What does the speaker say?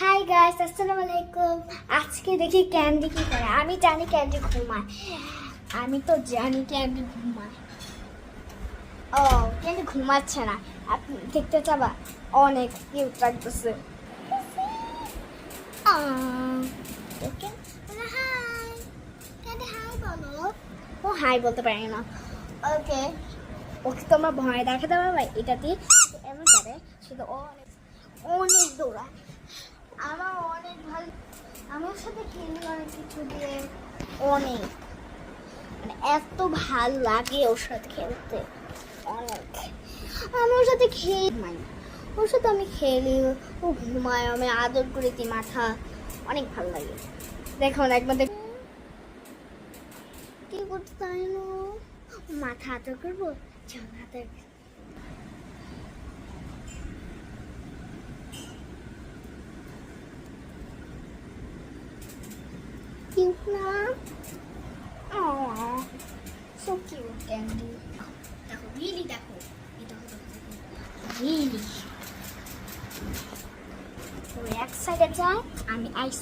Hi guys, আসসালামু আলাইকুম। আজকে দেখি ক্যান্ডি কি করে। আমি জানি ক্যান্ডি ঘুমায়, আমি তো জানি ক্যান্ডি ঘুমায়। ও, ক্যান্ডি ঘুমাচ্ছে না। আপনি দেখতে চাবা? অনেক কিউট লাগতেছে। ওকে, হাই ক্যান্ডি, হাই বলো। ও হাই বলতে পারি না। ওকে, ওকে তোমরা ভয় দেখাতে পারবে এটা দিয়ে? এমন করে শুধু অনেক অনেক দৌড়ায়। আমার অনেক ভালো, আমার সাথে খেলি অনেক কিছু দিয়ে, অনেক মানে এত ভাল লাগে ওর সাথে খেলতে। অনেক আমি ওর সাথে ঘুমাই, ওর সাথে আমি খেলি, ও ঘুমায়, আমি আদর করে দিই মাথা, অনেক ভালো লাগে। দেখো না একবার দেখ কি করতে পারি না, মাথা আদর করবো, চল আদর। Cute na. Aww, so cute, Candy. দেখো, really দেখো, এই দেখো, really. ওই এক সাইডে যায়, আমি আইস